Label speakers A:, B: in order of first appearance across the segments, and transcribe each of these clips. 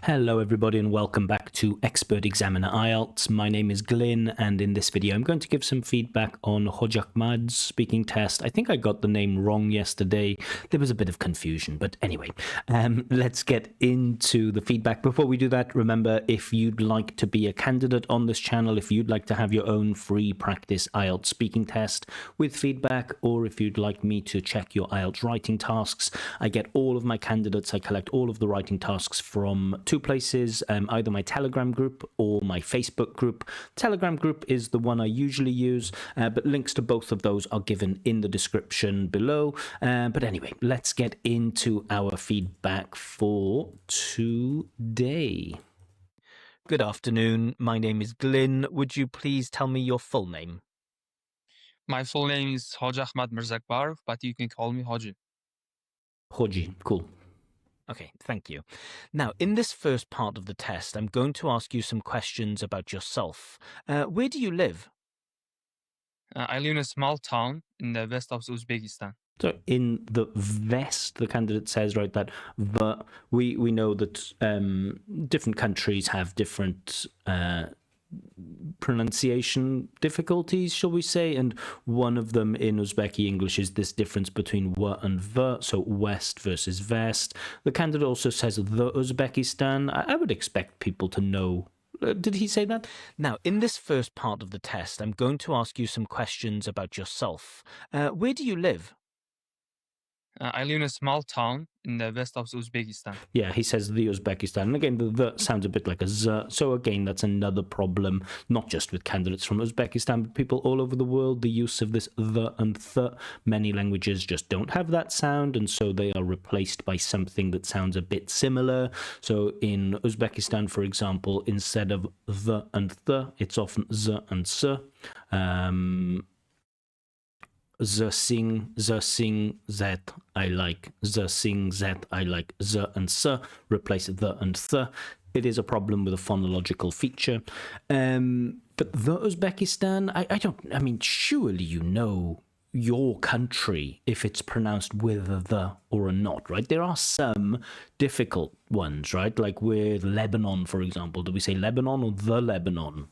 A: Hello everybody and welcome back to Expert Examiner IELTS. My name is Glyn and in this video I'm going to give some feedback on Hojiahmad's speaking test. I think I got the name wrong yesterday. There was a bit of confusion, but anyway, let's get into the feedback. Before we do that, remember, if you'd like to be a candidate on this channel, if you'd like to have your own free practice IELTS speaking test with feedback, or if you'd like me to check your IELTS writing tasks, I get all of my candidates, I collect all of the writing tasks from two places, either my Telegram group or my Facebook group. Telegram group is the one I usually use, but links to both of those are given in the description below. But anyway, let's get into our feedback for today. Good afternoon, my name is Glyn. Would you please tell me your full name?
B: My full name is Hojiahmad Mirzakbarov, but you can call me Hoji.
A: Hoji, cool. Okay, thank you. Now, in this first part of the test, I'm going to ask you some questions about yourself. Where do you live?
B: I live in a small town in the west of Uzbekistan.
A: So in the west, the candidate says, right, that we know that different countries have different pronunciation difficulties, shall we say, and one of them in Uzbeki English is this difference between w and v, so west versus vest. The candidate also says the Uzbekistan. I would expect people to know. Did he say that? Now, in this first part of the test, I'm going to ask you some questions about yourself. Where do you live?
B: I live in a small town in the west of Uzbekistan.
A: Yeah, he says the Uzbekistan. And again, the sounds a bit like a z. So again, that's another problem, not just with candidates from Uzbekistan, but people all over the world. The use of this the and th. Many languages just don't have that sound, and so they are replaced by something that sounds a bit similar. So in Uzbekistan, for example, instead of the and th, it's often z and s. The sing, that I like. The sing, that I like. The and s, replace the and th. It is a problem with a phonological feature. But the Uzbekistan, I mean, surely you know your country if it's pronounced with a the or a not, right? There are some difficult ones, right? Like with Lebanon, for example. Do we say Lebanon or the Lebanon?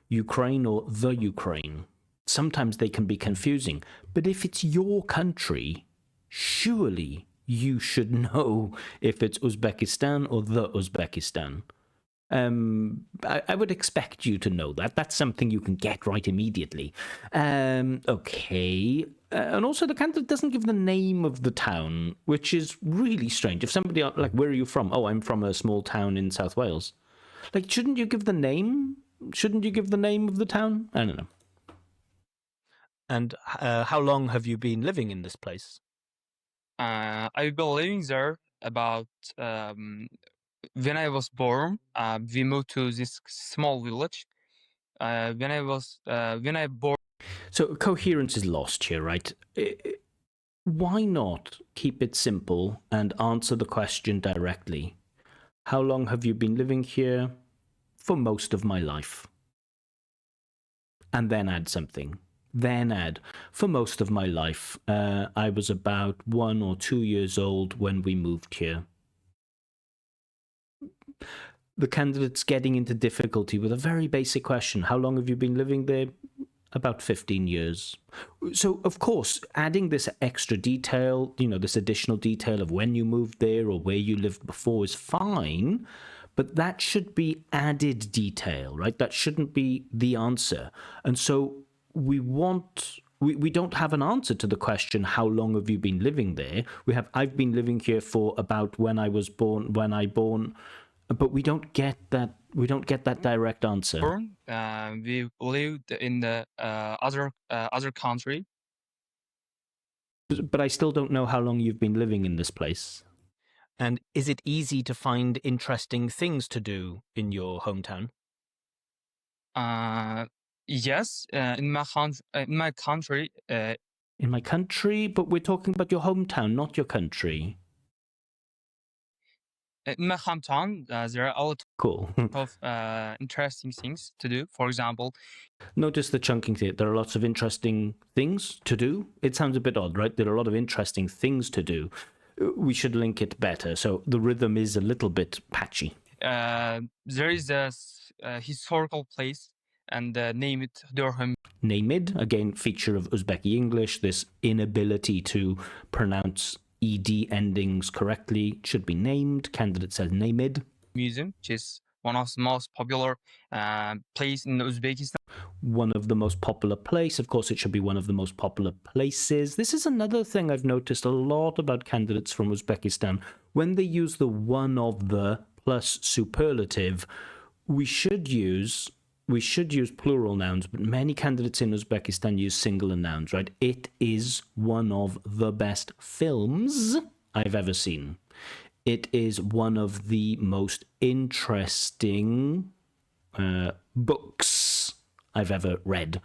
A: Ukraine or the Ukraine? Sometimes they can be confusing, but if it's your country, surely you should know if it's Uzbekistan or the Uzbekistan. I would expect you to know that. That's something you can get right immediately. Okay. And also the candidate doesn't give the name of the town, which is really strange. If somebody, like, where are you from? Oh, I'm from a small town in South Wales. Like, shouldn't you give the name? Shouldn't you give the name of the town? I don't know. And how long have you been living in this place?
B: I've been living there about when I was born. We moved to this small village. When I born.
A: So coherence is lost here, right? Why not keep it simple and answer the question directly? How long have you been living here? For most of my life. And then add something. Then add, for most of my life, I was about 1 or 2 years old when we moved here. The candidate's getting into difficulty with a very basic question. How long have you been living there? About 15 years. So, of course, adding this extra detail, you know, this additional detail of when you moved there or where you lived before is fine, but that should be added detail, right? That shouldn't be the answer. And so we don't have an answer to the question, how long have you been living there? We have, I've been living here for about when I was born, but we don't get that direct answer.
B: We lived in the other country.
A: But I still don't know how long you've been living in this place. And is it easy to find interesting things to do in your hometown?
B: Yes, in my country.
A: In my country? But we're talking about your hometown, not your country.
B: In my hometown, there are a lot of interesting things to do. For example,
A: notice the chunking here. There are lots of interesting things to do. It sounds a bit odd, right? There are a lot of interesting things to do. We should link it better. So the rhythm is a little bit patchy.
B: There is a historical place and name it Durham.
A: Namid, again, feature of Uzbeki English, this inability to pronounce ed endings correctly should be named. Candidate says Namid.
B: Museum, which is one of the most popular place in Uzbekistan.
A: One of the most popular place. Of course, it should be one of the most popular places. This is another thing I've noticed a lot about candidates from Uzbekistan. When they use the one of the plus superlative, we should use plural nouns, but many candidates in Uzbekistan use singular nouns, right? It is one of the best films I've ever seen. It is one of the most interesting books I've ever read.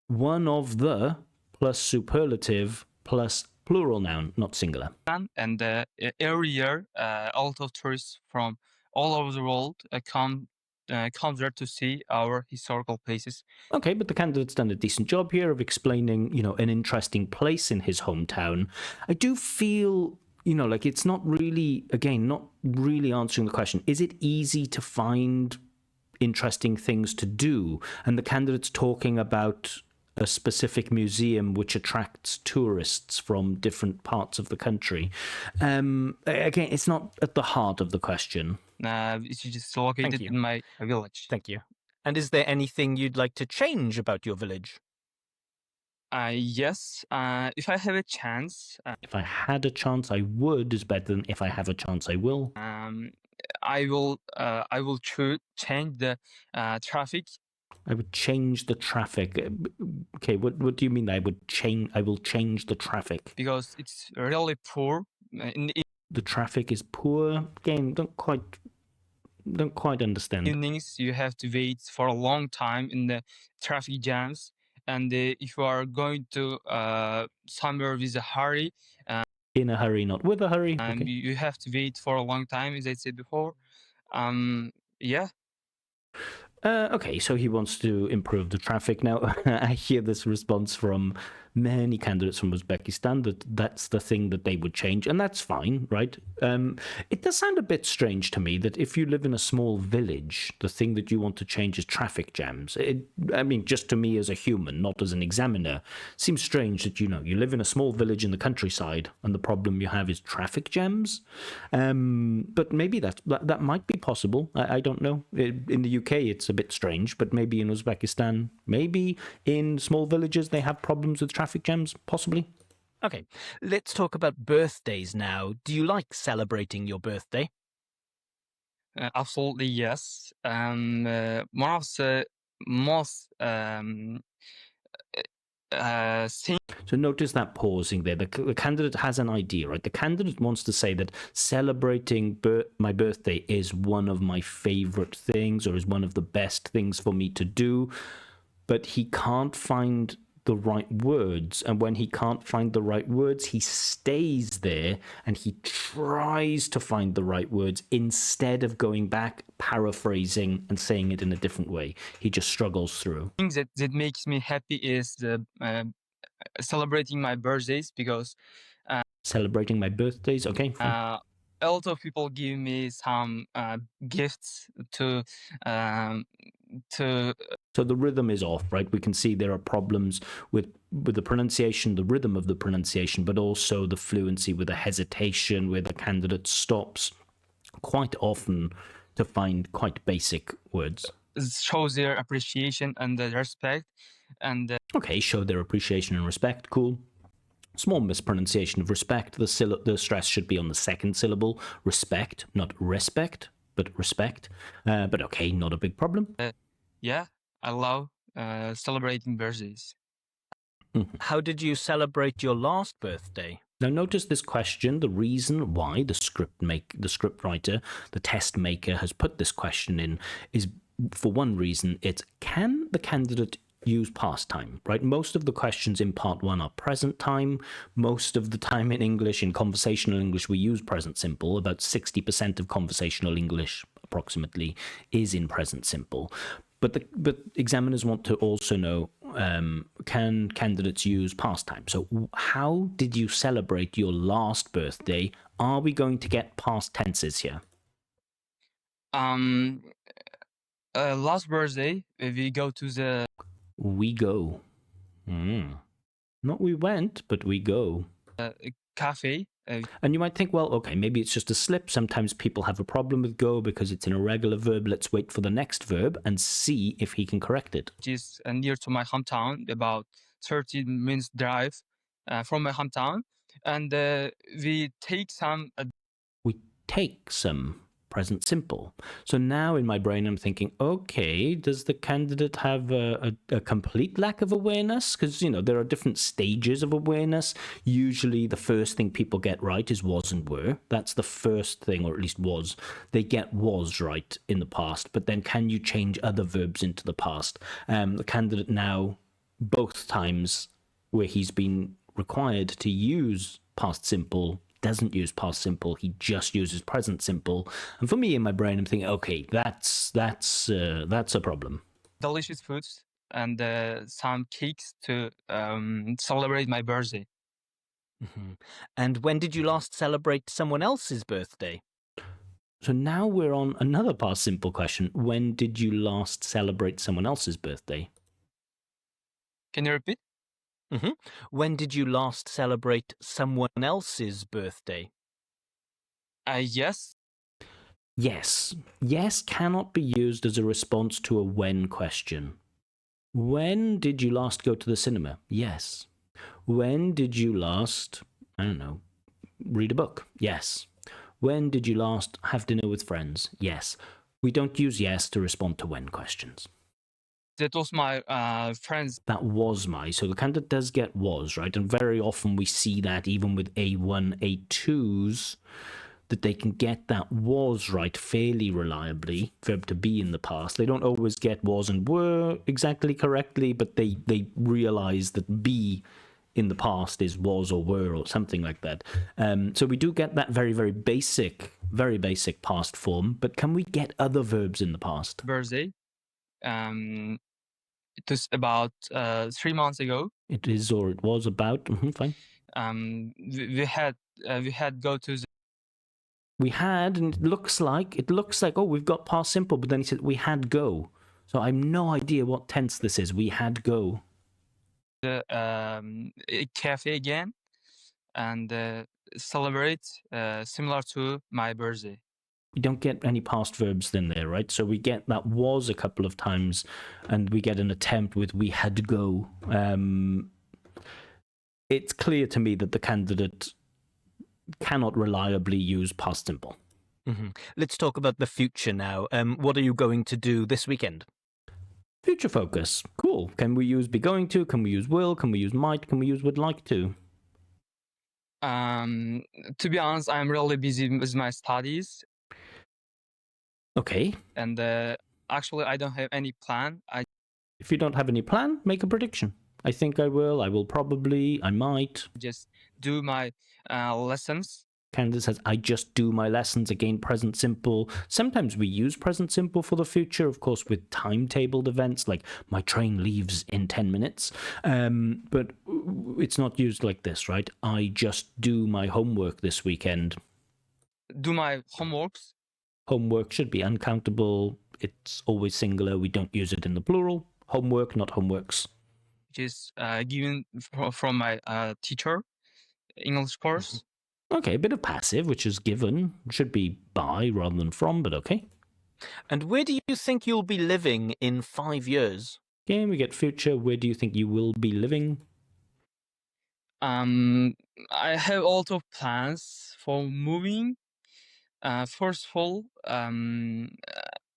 A: One of the plus superlative plus plural noun, not singular.
B: And every year, a lot of tourists from all over the world come there to see our historical places.
A: Okay, but the candidate's done a decent job here of explaining, an interesting place in his hometown. I do feel, like it's not really answering the question. Is it easy to find interesting things to do? And the candidate's talking about a specific museum which attracts tourists from different parts of the country. Again, it's not at the heart of the question.
B: It's just located in my village.
A: Thank you. And is there anything you'd like to change about your village?
B: Yes, if I have a chance.
A: If I had a chance, I would is better than if I have a chance, I will.
B: I will change the traffic.
A: I would change the traffic. Okay, what do you mean? I will change the traffic
B: because it's really poor.
A: The traffic is poor. Again, don't quite understand.
B: Evenings, you have to wait for a long time in the traffic jams, and if you are going to somewhere with a hurry,
A: in a hurry, not with a hurry, okay.
B: You have to wait for a long time, as I said before. Yeah.
A: Okay, so he wants to improve the traffic. Now, I hear this response from many candidates from Uzbekistan that that's the thing that they would change, and that's fine, right? It does sound a bit strange to me that if you live in a small village, the thing that you want to change is traffic jams. Just to me as a human, not as an examiner, seems strange that, you live in a small village in the countryside and the problem you have is traffic jams. But maybe that might be possible. I don't know. In the UK, it's a bit strange, but maybe in Uzbekistan, maybe in small villages, they have problems with traffic jams, possibly. Okay, let's talk about birthdays now. Do you like celebrating your birthday?
B: Absolutely, yes. One of the most
A: So notice that pausing there. The candidate has an idea, right? The candidate wants to say that celebrating my birthday is one of my favorite things or is one of the best things for me to do, but he can't find the right words. And when he can't find the right words, he stays there and he tries to find the right words instead of going back, paraphrasing and saying it in a different way. He just struggles through.
B: Thing that makes me happy is the celebrating my birthdays, because
A: celebrating my birthdays, okay.
B: A lot of people give me some gifts to
A: So the rhythm is off, right? We can see there are problems with the pronunciation, the rhythm of the pronunciation, but also the fluency with the hesitation, where the candidate stops quite often to find quite basic words.
B: Shows their appreciation and the respect. And
A: okay, show their appreciation and respect, cool. Small mispronunciation of respect. The stress should be on the second syllable. Respect, not respect, but respect. But okay, not a big problem.
B: Yeah, I love celebrating birthdays.
A: How did you celebrate your last birthday? Now notice this question, the reason why the script writer, the test maker has put this question in is for one reason. It's, can the candidate use past time, right? Most of the questions in part one are present time. Most of the time in English, in conversational English, we use present simple. About 60% of conversational English approximately is in present simple. But examiners want to also know, can candidates use past time? So how did you celebrate your last birthday? Are we going to get past tenses here?
B: Last birthday, we go to the
A: We go. Not we went, but we go.
B: cafe.
A: And you might think, well, okay, maybe it's just a slip. Sometimes people have a problem with go because it's an irregular verb. Let's wait for the next verb and see if he can correct it.
B: Which is near to my hometown, about 30 minutes drive from my hometown. And we take some...
A: We take some present simple. So now in my brain, I'm thinking, okay, does the candidate have a complete lack of awareness? Because, you know, there are different stages of awareness. Usually the first thing people get right is was and were. That's the first thing, or at least was. They get was right in the past, but then can you change other verbs into the past? The candidate now, both times where he's been required to use past simple, doesn't use past simple. He just uses present simple. And for me, in my brain, I'm thinking, okay, that's a problem.
B: delicious foods and some cakes to celebrate my birthday.
A: And when did you last celebrate someone else's birthday? So now we're on another past simple question. When did you last celebrate someone else's birthday?
B: Can you repeat?
A: When did you last celebrate someone else's birthday?
B: Yes.
A: Yes. Yes cannot be used as a response to a when question. When did you last go to the cinema? Yes. When did you last, I don't know, read a book? Yes. When did you last have dinner with friends? Yes. We don't use yes to respond to when questions.
B: That was my friends.
A: That was my. So the candidate does get was, right? And very often we see that even with A1, A2s, that they can get that was right fairly reliably, verb to be in the past. They don't always get was and were exactly correctly, but they realize that be in the past is was or were or something like that. So we do get that very basic past form, but can we get other verbs in the past?
B: Birthday. It was about 3 months ago.
A: It is or it was about. Fine.
B: We had go to the...
A: We had, and it looks like, oh, we've got past simple, but then he said we had go. So I have no idea what tense this is. We had go.
B: The cafe again and celebrate similar to my birthday.
A: We don't get any past verbs in there, right? So we get that was a couple of times, and we get an attempt with we had go. It's clear to me that the candidate cannot reliably use past simple. Let's talk about the future now. What are you going to do this weekend? Future focus. Cool. Can we use be going to? Can we use will? Can we use might? Can we use would like to?
B: To be honest, I'm really busy with my studies.
A: Okay.
B: And actually, I don't have any plan.
A: If you don't have any plan, make a prediction. I think I will. I will probably. I might.
B: Just do my lessons.
A: Candace says, I just do my lessons. Again, present simple. Sometimes we use present simple for the future, of course, with timetabled events like my train leaves in 10 minutes. But it's not used like this, right? I just do my homework this weekend.
B: Do my homeworks.
A: Homework should be uncountable. It's always singular. We don't use it in the plural. Homework, not homeworks.
B: Which is given from my teacher, English course.
A: Okay, a bit of passive, which is given. Should be by rather than from, but okay. And where do you think you'll be living in 5 years? Again, we get future. Where do you think you will be living?
B: I have a lot of plans for moving. First of all,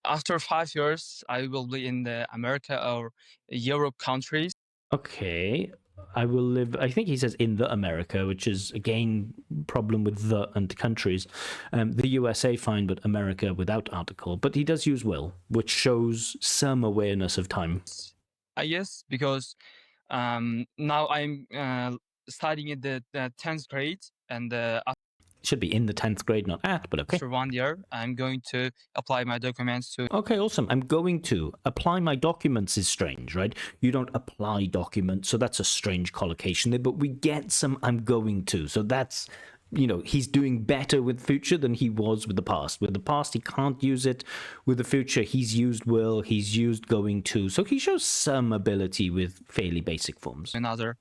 B: after 5 years, I will be in the America or Europe countries.
A: Okay. I will live, I think he says in the America, which is, again, problem with the and countries. The USA fine, but America without article. But he does use will, which shows some awareness of time.
B: Yes, because now I'm studying at the 10th grade. And
A: Should be in the 10th grade, not at, but okay.
B: After 1 year, I'm going to apply my documents to.
A: Okay, awesome. I'm going to apply my documents is strange, right? You don't apply documents, so that's a strange collocation there, but we get some I'm going to. So that's, he's doing better with future than he was with the past. With the past, he can't use it. With the future, he's used will, he's used going to. So he shows some ability with fairly basic forms.
B: Another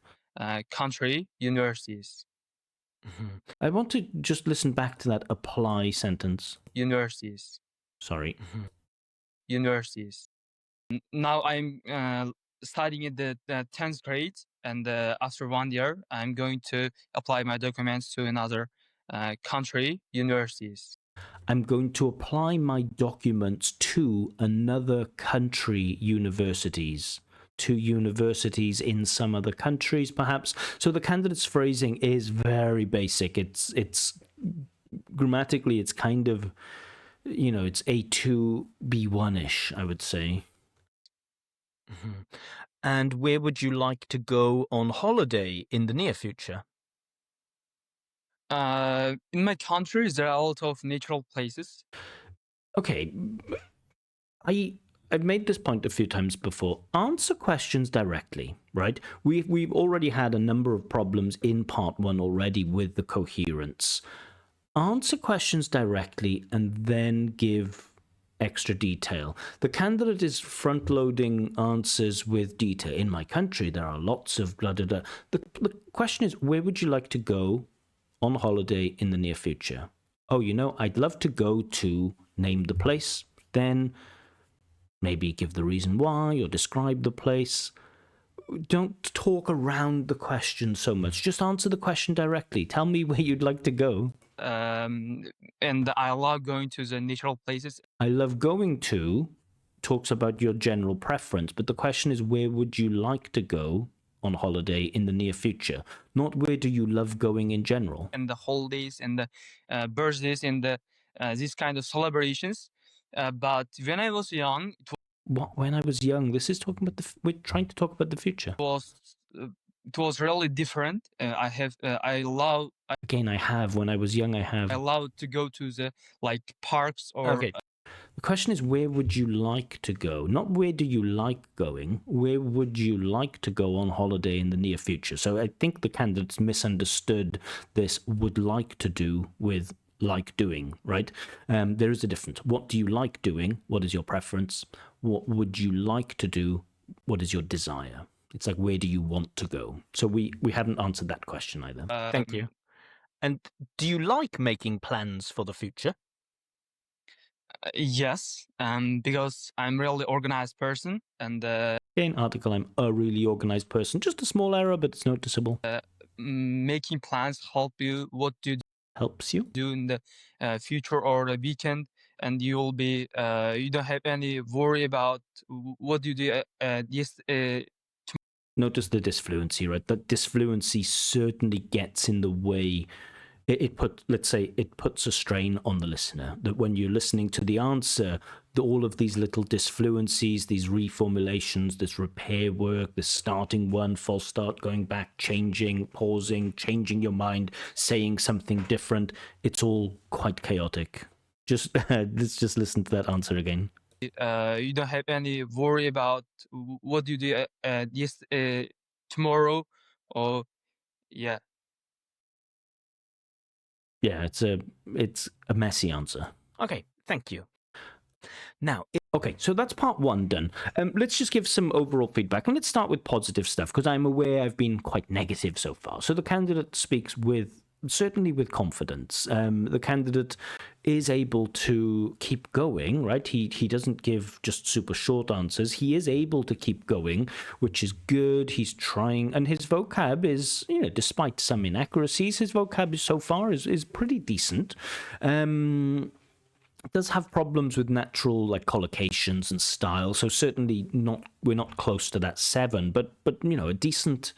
B: country, universities.
A: I want to just listen back to that apply sentence.
B: Universities.
A: Sorry.
B: Universities. Now I'm studying in the 10th grade, and after 1 year, I'm going to apply my documents to another country, universities.
A: I'm going to apply my documents to another country universities. To universities in some other countries, perhaps. So the candidate's phrasing is very basic. It's grammatically, it's kind of, it's A2, B1-ish, I would say. And where would you like to go on holiday in the near future?
B: In my country, there are a lot of natural places.
A: Okay, I've made this point a few times before. Answer questions directly, right? We've already had a number of problems in part 1 already with the coherence. Answer questions directly and then give extra detail. The candidate is front-loading answers with detail. In my country, there are lots of blah, blah, blah. The question is, where would you like to go on holiday in the near future? Oh, I'd love to go to name the place, then maybe give the reason why or describe the place. Don't talk around the question so much. Just answer the question directly. Tell me where you'd like to go.
B: And I love going to the natural places.
A: I love going to talks about your general preference, but the question is, where would you like to go on holiday in the near future? Not where do you love going in general.
B: And the holidays and the birthdays and the these kind of celebrations. But when I was young,
A: What? When I was young? This is talking about we're trying to talk about the future.
B: It was really different. I love.
A: Again, I have. When I was young, I
B: love to go to the parks or.
A: Okay. The question is, where would you like to go? Not where do you like going, where would you like to go on holiday in the near future? So I think the candidates misunderstood this would like to do with like doing, right? There is a difference. What do you like doing? What is your preference? What would you like to do? What is your desire? It's like, where do you want to go? So we hadn't answered that question either. Thank you. And do you like making plans for the future?
B: Yes, because I'm really organized person, and
A: in article, I'm a really organized person. Just a small error, but it's noticeable.
B: Making plans
A: helps you
B: do in the future or the weekend, and you will be you don't have any worry about what you do.
A: Notice the disfluency, right? That disfluency certainly gets in the way. It puts a strain on the listener, that when you're listening to the answer, all of these little disfluencies, these reformulations, this repair work, this starting one, false start, going back, changing, pausing, changing your mind, saying something different, it's all quite chaotic. Let's just listen to that answer again.
B: You don't have any worry about what you do tomorrow, or yeah.
A: Yeah, it's a messy answer. Okay, thank you. Now, okay, so that's part 1 done. Let's just give some overall feedback, and let's start with positive stuff, because I'm aware I've been quite negative so far. So the candidate speaks certainly with confidence. The candidate is able to keep going, right? He doesn't give just super short answers. He is able to keep going, which is good. He's trying, and his vocab is, despite some inaccuracies, his vocab so far is pretty decent. Does have problems with natural collocations and style, so certainly we're not close to that 7, but a decent,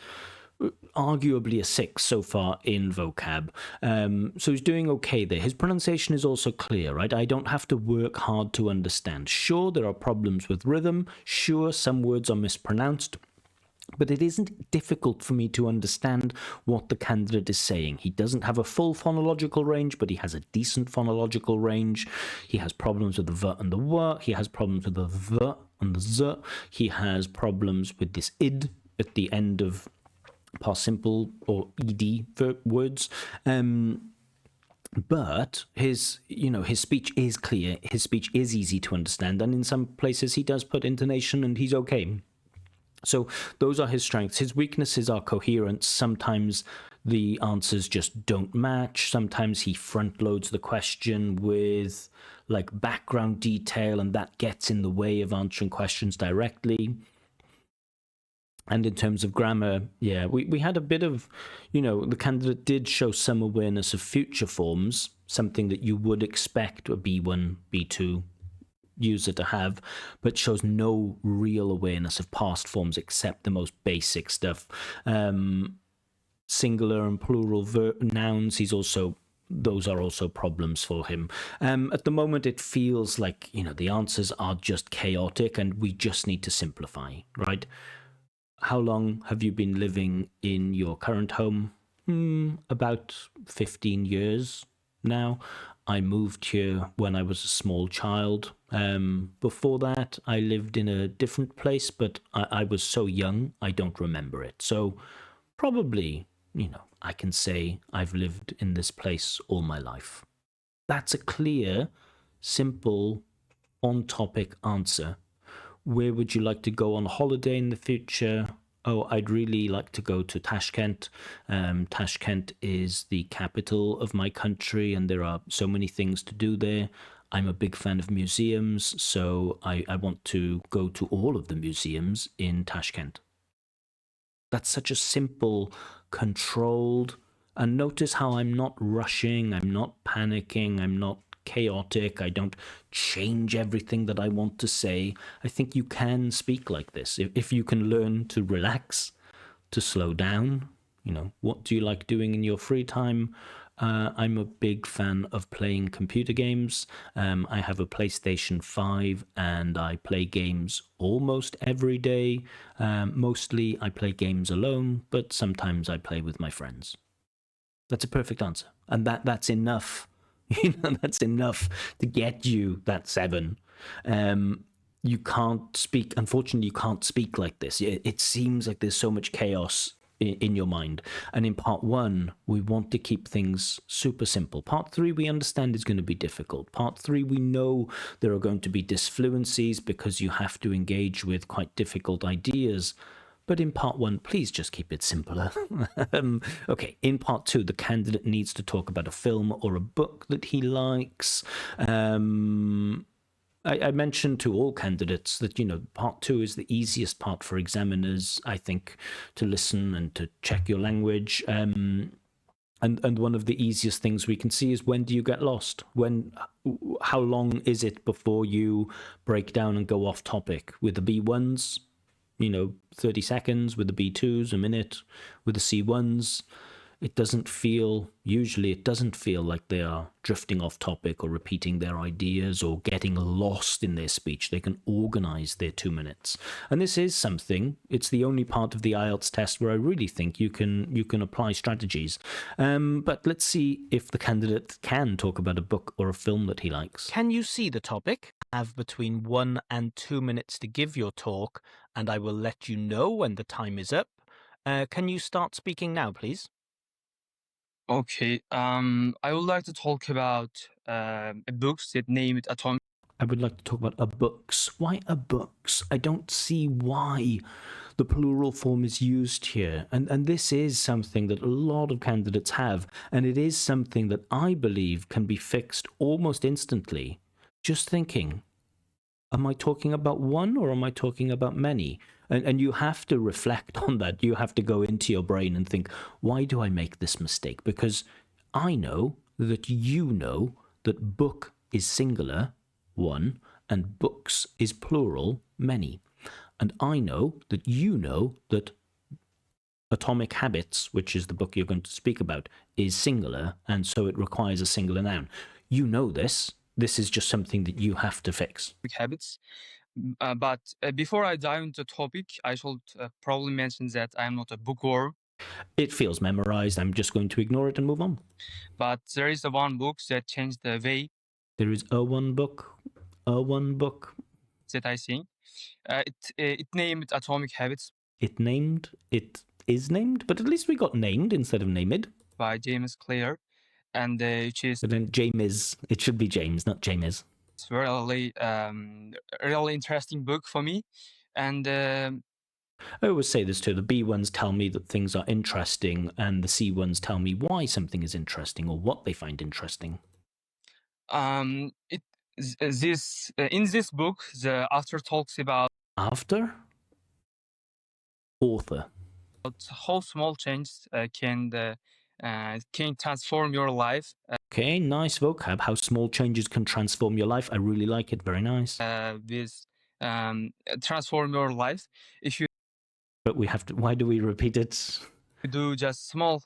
A: arguably a 6 so far in vocab. So he's doing okay there. His pronunciation is also clear, right? I don't have to work hard to understand. Sure, there are problems with rhythm. Sure, some words are mispronounced. but it isn't difficult for me to understand what the candidate is saying. He doesn't have a full phonological range, but he has a decent phonological range. He has problems with the v and the w. He has problems with the th and the z. He has problems with this id at the end of past simple or ed words. But his speech is clear. His speech is easy to understand, and in some places he does put intonation, and he's okay. So those are his strengths. His weaknesses are coherence. Sometimes the answers just don't match. Sometimes he front loads the question with like background detail, and that gets in the way of answering questions directly. And in terms of grammar, yeah, we had a bit of, the candidate did show some awareness of future forms, something that you would expect a B1, B2 user to have, but shows no real awareness of past forms except the most basic stuff. Singular and plural nouns, those are also problems for him. At the moment, it feels like, the answers are just chaotic and we just need to simplify, right? How long have you been living in your current home? About 15 years now. I moved here when I was a small child. Before that, I lived in a different place, but I was so young, I don't remember it. So probably, I can say I've lived in this place all my life. That's a clear, simple, on-topic answer. Where would you like to go on holiday in the future? Oh, I'd really like to go to Tashkent. Tashkent is the capital of my country, and there are so many things to do there. I'm a big fan of museums, so I want to go to all of the museums in Tashkent. That's such a simple, controlled, and notice how I'm not rushing, I'm not panicking, I'm not chaotic, I don't change everything that I want to say. I think you can speak like this if you can learn to relax, to slow down. What do you like doing in your free time? I'm a big fan of playing computer games. I have a PlayStation 5 and I play games almost every day. Mostly I play games alone, but sometimes I play with my friends. That's a perfect answer. And that's enough. That's enough to get you that 7. You can't speak, unfortunately, you can't speak like this. It seems like there's so much chaos in your mind. And in part 1, we want to keep things super simple. Part 3, we understand is going to be difficult. Part 3, we know there are going to be disfluencies because you have to engage with quite difficult ideas. But in part 1, please just keep it simpler. Okay, in part 2, the candidate needs to talk about a film or a book that he likes. I mentioned to all candidates that, part 2 is the easiest part for examiners, I think, to listen and to check your language. And one of the easiest things we can see is, when do you get lost? How long is it before you break down and go off topic? With the B1s, 30 seconds. With the B2s, a minute. With the C1s, usually it doesn't feel like they are drifting off topic or repeating their ideas or getting lost in their speech. They can organize their 2 minutes. And this is something, it's the only part of the IELTS test where I really think you can apply strategies. But let's see if the candidate can talk about a book or a film that he likes. Can you see the topic? Have between 1 and 2 minutes to give your talk, and I will let you know when the time is up. Can you start speaking now, please?
B: Okay. I would like to talk about a book that named Atomic.
A: I would like to talk about a books. Why a books? I don't see why the plural form is used here. And this is something that a lot of candidates have, and it is something that I believe can be fixed almost instantly. Just thinking, am I talking about one or am I talking about many? And you have to reflect on that. You have to go into your brain and think, why do I make this mistake? Because I know that you know that book is singular, one, and books is plural, many. And I know that you know that Atomic Habits, which is the book you're going to speak about, is singular, and so it requires a singular noun. You know this. This is just something that you have to fix.
B: Habits. But before I dive into the topic, I should probably mention that I'm not a bookworm.
A: It feels memorized. I'm just going to ignore it and move on.
B: But there is one book that changed the way
A: There is a one book.
B: that I think. It named Atomic Habits
A: It is named, but at least we got named instead of named.
B: by James Clear, and which is
A: But then James, it should be James, not James.
B: it's really really interesting book for me. And
A: I always say this too. The B ones tell me that things are interesting, and the C ones tell me why something is interesting or what they find interesting.
B: in this book, the author talks about
A: After? Author.
B: how small changes can transform your life.
A: Okay, nice vocab. How small changes can transform your life. I really like it. Very nice.
B: Transform your life if you
A: But we have to. Why do we repeat it?
B: do just small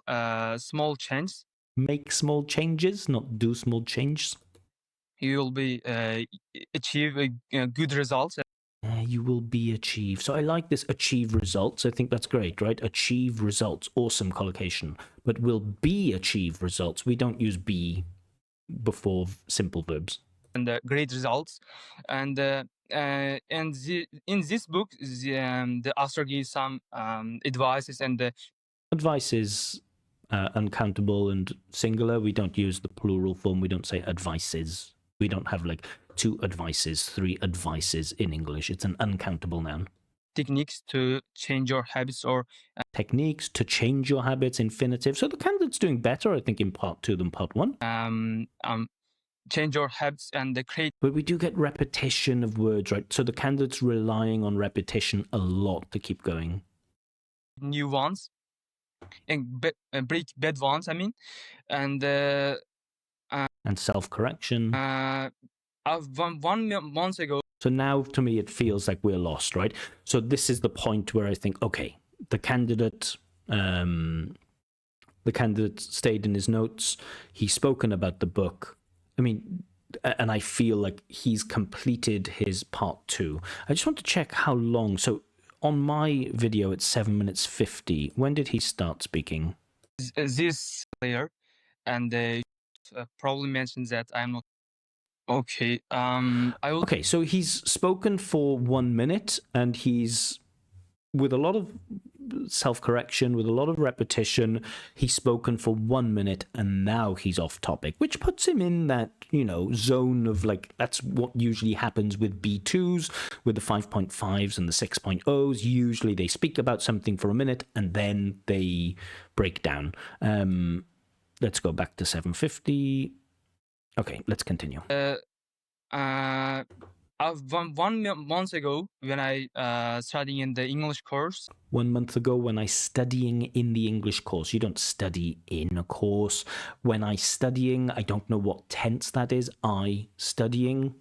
B: changes.
A: Make small changes, not do small changes.
B: You will be achieve good results.
A: You will be achieve. So I like this achieve results. I think that's great, right? Achieve results. Awesome collocation. But will be achieve results. We don't use be before simple verbs.
B: And great results. And in this book, the author gives some advices and
A: advice is uncountable and singular. We don't use the plural form. We don't say advices. We don't have like 2 advices, 3 advices in English. It's an uncountable noun.
B: techniques to change your habits or
A: techniques to change your habits, infinitive. So the candidate's doing better, I think, in part 2 than part 1.
B: Change your habits and create.
A: But we do get repetition of words, right? So the candidate's relying on repetition a lot to keep going.
B: New ones and break bad ones. I mean, and
A: self-correction.
B: One month ago.
A: So now, to me, it feels like we're lost, right? So this is the point where I think, okay, the candidate stayed in his notes. He's spoken about the book. I mean, and I feel like he's completed his part 2. I just want to check how long. So on my video, it's 7 minutes 50. When did he start speaking?
B: This player, and probably mentions that I'm not. Okay.
A: Okay, so he's spoken for 1 minute, and he's with a lot of self-correction, with a lot of repetition. He's spoken for 1 minute, and now he's off topic, which puts him in that, zone of like, that's what usually happens with B2s, with the 5.5s and the 6.0s. Usually they speak about something for a minute, and then they break down. Let's go back to 750. Okay, let's continue.
B: One month ago, when I studying in the English course.
A: 1 month ago, when I studying in the English course. You don't study in a course. When I studying, I don't know what tense that is. I studying.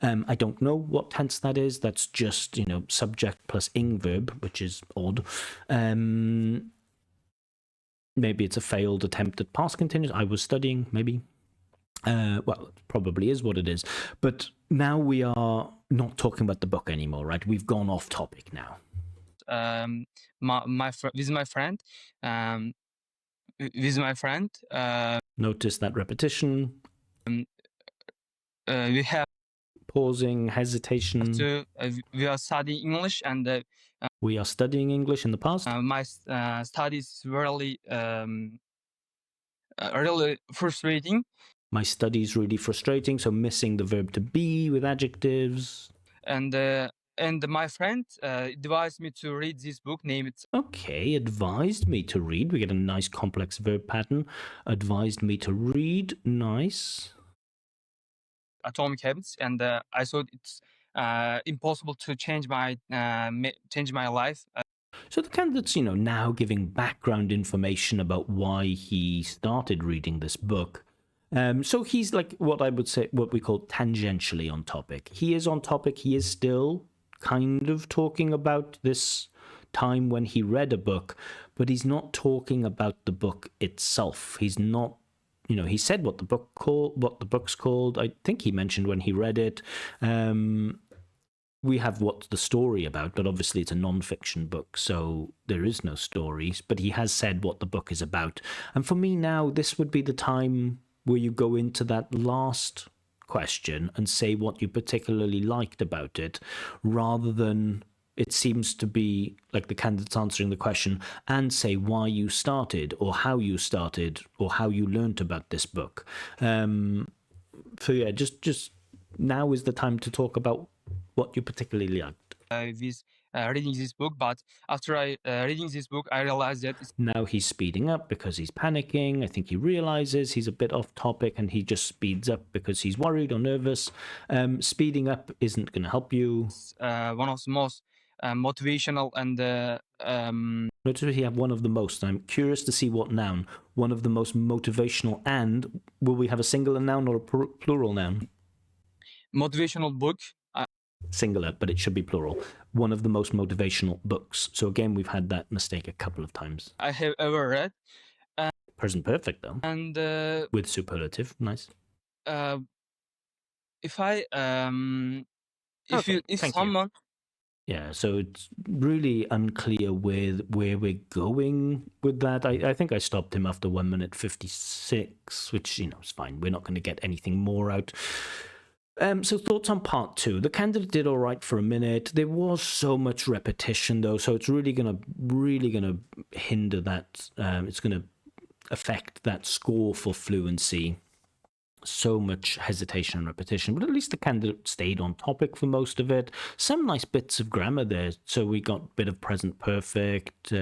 A: I don't know what tense that is. That's just, subject plus ing verb, which is odd. Maybe it's a failed attempt at past continuous. I was studying, maybe. Well, it probably is what it is. But now we are not talking about the book anymore, right? We've gone off topic now.
B: With my friend.
A: Notice that repetition.
B: We have
A: pausing, hesitation.
B: We are studying English, and
A: we are studying English in the past.
B: My studies really really frustrating.
A: My studies really frustrating, so missing the verb to be with adjectives.
B: And my friend advised me to read this book, name it.
A: Okay, advised me to read. We get a nice complex verb pattern. Advised me to read. Nice.
B: Atomic Habits, and I thought it's impossible to change my life.
A: So the candidate's, now giving background information about why he started reading this book. So he's like what I would say, what we call tangentially on topic. He is on topic. He is still kind of talking about this time when he read a book, but he's not talking about the book itself. He's not, he said what the book's called. I think he mentioned when he read it. we have what's the story about, but obviously it's a non-fiction book, so there is no stories. But he has said what the book is about. And for me now, this would be the time where you go into that last question and say what you particularly liked about it, rather than it seems to be like the candidate's answering the question and say why you started or how you started or how you learnt about this book. So yeah, just now is the time to talk about what you particularly liked.
B: With reading this book, but after I reading this book, I realized that it's
A: Now he's speeding up because he's panicking. I think he realizes he's a bit off topic and he just speeds up because he's worried or nervous. Speeding up isn't going to help you.
B: one of the most motivational and
A: Notice we have one of the most. I'm curious to see what noun. One of the most motivational, and will we have a singular noun or a plural noun?
B: motivational book
A: Singular, but it should be plural. One of the most motivational books. So again, we've had that mistake a couple of times.
B: I have ever read,
A: Present perfect though,
B: and
A: with superlative. Nice.
B: if I if
A: Okay,
B: you if
A: thank you.
B: someone
A: Yeah, so it's really unclear where we're going with that. I think I stopped him after 1 minute 56, which, you know, is fine. We're not going to get anything more out. So thoughts on part two. The candidate did all right for a minute. There was so much repetition though, so it's really gonna hinder that. It's gonna affect that score for fluency. So much hesitation and repetition, but at least the candidate stayed on topic for most of it. Some nice bits of grammar there. So we got a bit of present perfect.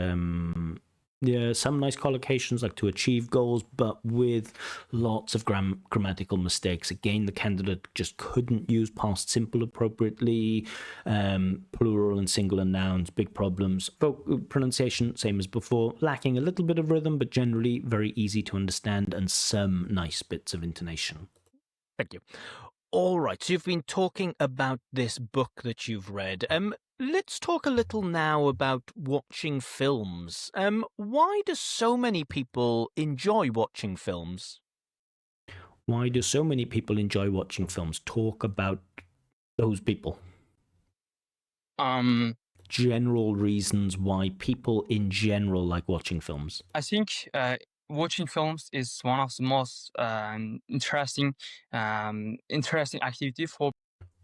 A: Yeah, some nice collocations like to achieve goals, but with lots of grammatical mistakes. Again, the candidate just couldn't use past simple appropriately, plural and singular nouns, big problems. Pronunciation, same as before, lacking a little bit of rhythm, but generally very easy to understand, and some nice bits of intonation. Thank you. All right, so you've been talking about this book that you've read. Let's talk a little now about watching films. Why do so many people enjoy watching films? Why do so many people enjoy watching films? Talk about those people. General reasons why people in general like watching films.
B: I think watching films is one of the most interesting activity for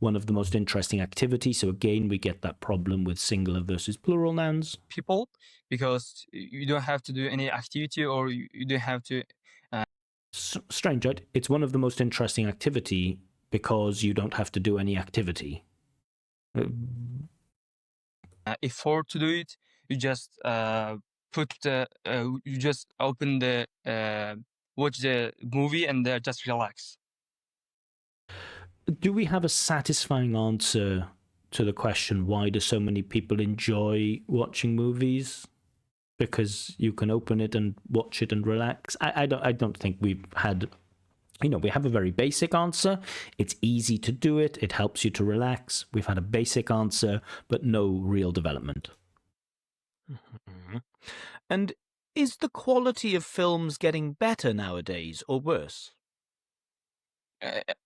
A: One of the most interesting activities. So again, we get that problem with singular versus plural nouns.
B: people because you don't have to do any activity or you don't have to.
A: Strange, right? It's one of the most interesting activity because you don't have to do any activity.
B: Effort to do it, you just you just open the watch the movie and just relax.
A: Do we have a satisfying answer to the question, why do so many people enjoy watching movies? Because you can open it and watch it and relax. I don't think we've had, we have a very basic answer. It's easy to do it. It helps you to relax. We've had a basic answer, but no real development. Mm-hmm. And is the quality of films getting better nowadays or worse?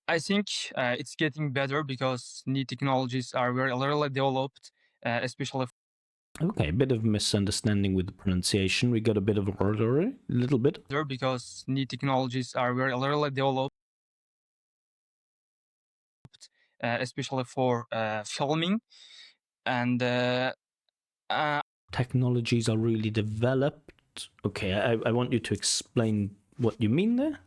B: I think it's getting better because new technologies are very developed, especially.
A: Okay, a bit of misunderstanding with the pronunciation. We got a bit of a little bit.
B: Because new technologies are very developed, especially for filming, and
A: technologies are really developed. Okay, I want you to explain what you mean there.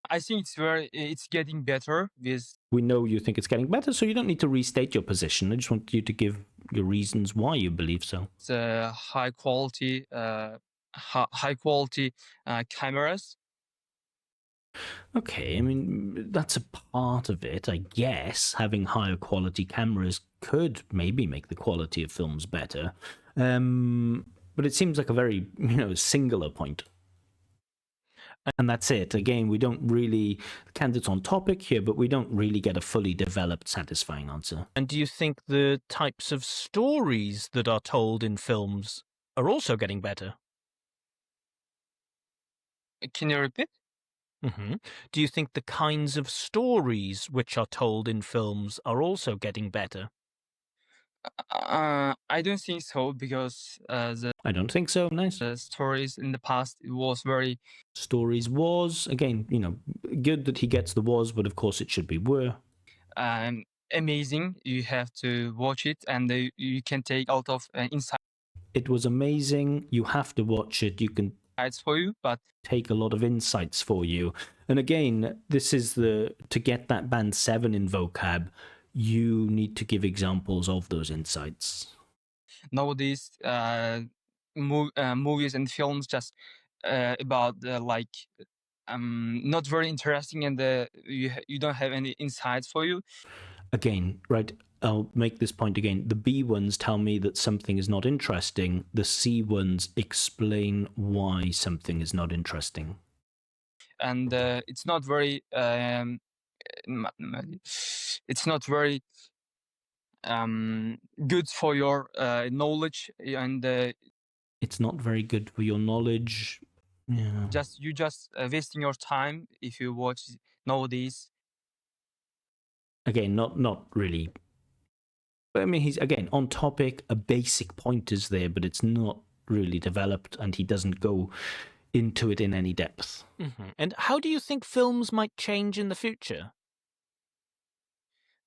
B: I think it's getting better with.
A: We know you think it's getting better, so you don't need to restate your position. I just want you to give your reasons why you believe so.
B: The high quality cameras.
A: Okay, I mean, that's a part of it, I guess. Having higher quality cameras could maybe make the quality of films better. But it seems like a very, singular point. And that's it. Again, we don't really, the candidate's on topic here, but we don't really get a fully developed, satisfying answer. And do you think the types of stories that are told in films are also getting better?
B: Can you repeat?
A: Mm-hmm. Do you think the kinds of stories which are told in films are also getting better?
B: I don't think so because
A: I don't think so. Nice.
B: the stories in the past it was very
A: Stories was, again, good that he gets the was, but of course it should be were.
B: amazing. You have to watch it, and you can take a lot of insights
A: It was amazing. You have to watch it. You can
B: for you, but
A: take a lot of insights for you. And again, this is to get that band 7 in vocab, you need to give examples of those insights.
B: nowadays movies and films just about not very interesting, and you don't have any insights for you.
A: Again, right, I'll make this point again. The B ones tell me that something is not interesting. The C ones explain why something is not interesting.
B: And it's not very good for your knowledge, and
A: It's not very good for your knowledge. Yeah.
B: you just wasting your time if you watch nowadays.
A: Again, not really. But I mean, he's again on topic. A basic point is there, but it's not really developed, and he doesn't go into it in any depth.
C: Mm-hmm. And how do you think films might change in the future?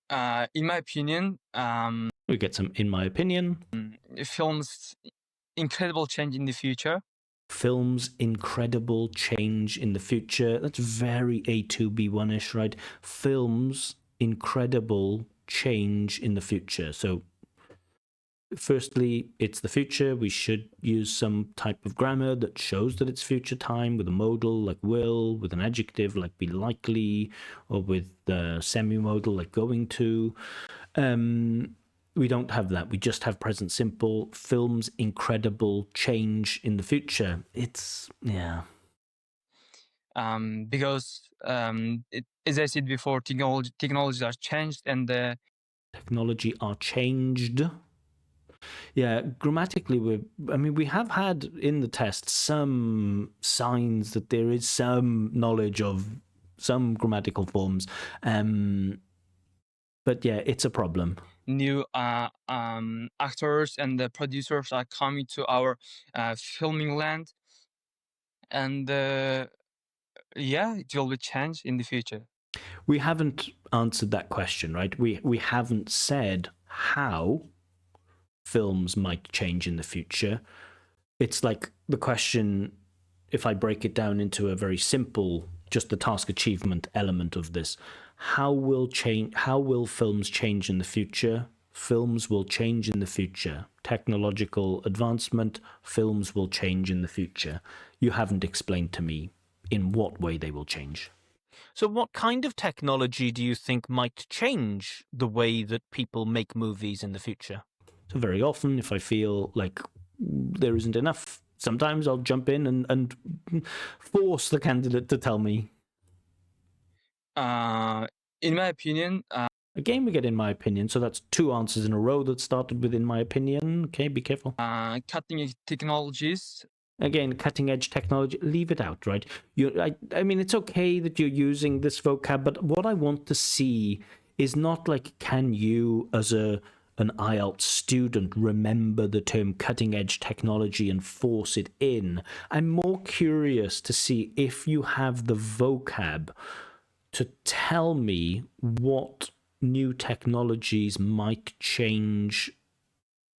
B: In my opinion,
A: We get some, in my opinion,
B: films incredible change in the future.
A: Films incredible change in the future. That's very A2B1-ish, right? Films incredible change in the future. So firstly, it's the future. We should use some type of grammar that shows that it's future time with a modal like will, with an adjective like be likely, or with the semi-modal like going to. We don't have that. We just have present simple. Films incredible change in the future. It's, yeah.
B: Because as I said before, technologies are changed, and
A: Technology are changed. Yeah, grammatically, we have had in the test some signs that there is some knowledge of some grammatical forms. But yeah, it's a problem.
B: New actors and the producers are coming to our filming land, and yeah, it will be changed in the future.
A: We haven't answered that question, right? We haven't said how films might change in the future. It's like the question, if I break it down into a very simple, just the task achievement element of this, how will films change in the future? Films will change in the future. Technological advancement, films will change in the future. You haven't explained to me in what way they will change.
C: So what kind of technology do you think might change the way that people make movies in the future?
A: So very often, if I feel like there isn't enough, sometimes I'll jump in and force the candidate to tell me.
B: In my opinion,
A: Again, we get in my opinion, so that's 2 answers in a row that started with in my opinion. Okay, be careful.
B: cutting edge technologies.
A: Again, cutting edge technology, leave it out, right? I mean, it's okay that you're using this vocab, but what I want to see is not like, can you, as an IELTS student, remember the term cutting edge technology and force it in? I'm more curious to see if you have the vocab to tell me what new technologies might change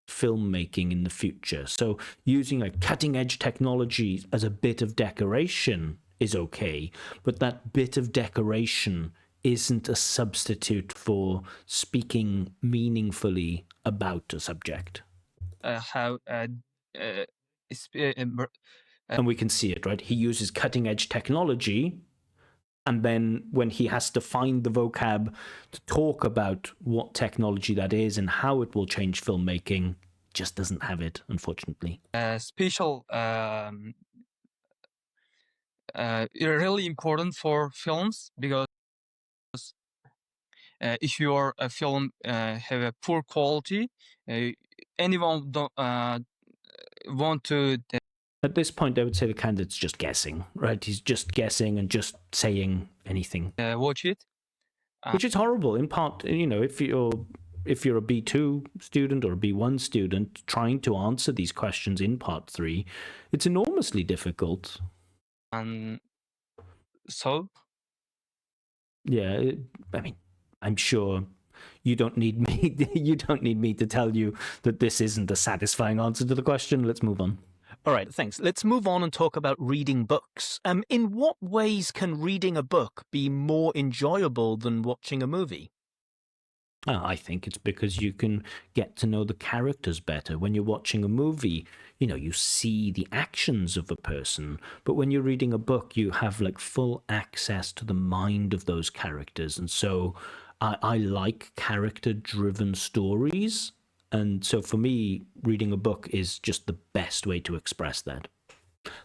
A: filmmaking in the future. So using a cutting edge technology as a bit of decoration is okay, but that bit of decoration isn't a substitute for speaking meaningfully about a subject.
B: And
A: we can see it, right? He uses cutting edge technology, and then when he has to find the vocab to talk about what technology that is and how it will change filmmaking, just doesn't have it, unfortunately.
B: Spatial really important for films, because if your film have a poor quality, anyone don't want to.
A: At this point, I would say the candidate's just guessing, right? He's just guessing and just saying anything.
B: Watch it.
A: Which is horrible, in part, if you're if you're a B2 student or a B1 student trying to answer these questions in part 3, it's enormously difficult.
B: And so,
A: Yeah, I mean, I'm sure you don't need me you don't need me to tell you that this isn't a satisfying answer to the question. Let's move on.
C: All right, thanks. Let's move on and talk about reading books. In what ways can reading a book be more enjoyable than watching a movie?
A: I think it's because you can get to know the characters better. When you're watching a movie, you see the actions of a person. But when you're reading a book, you have like full access to the mind of those characters. And so I like character-driven stories. And so for me, reading a book is just the best way to express that.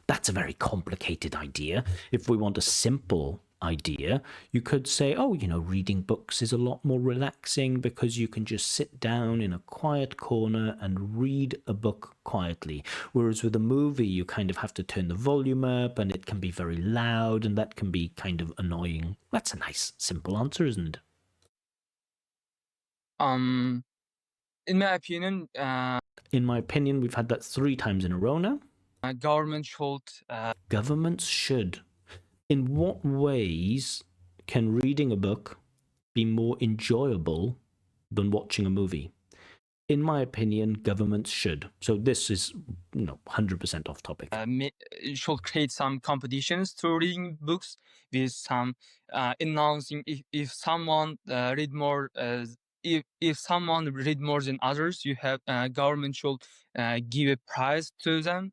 A: That's a very complicated idea. If we want a simple idea, you could say, reading books is a lot more relaxing because you can just sit down in a quiet corner and read a book quietly. Whereas with a movie, you kind of have to turn the volume up and it can be very loud and that can be kind of annoying. That's a nice, simple answer, isn't it?
B: in my opinion,
A: In my opinion, we've had that 3 times in a row now.
B: government should
A: Governments should. In what ways can reading a book be more enjoyable than watching a movie? In my opinion, governments should. So this is 100% off topic.
B: should create some competitions to reading books with some announcing if someone read more if someone read more than others, you have government should give a prize to them.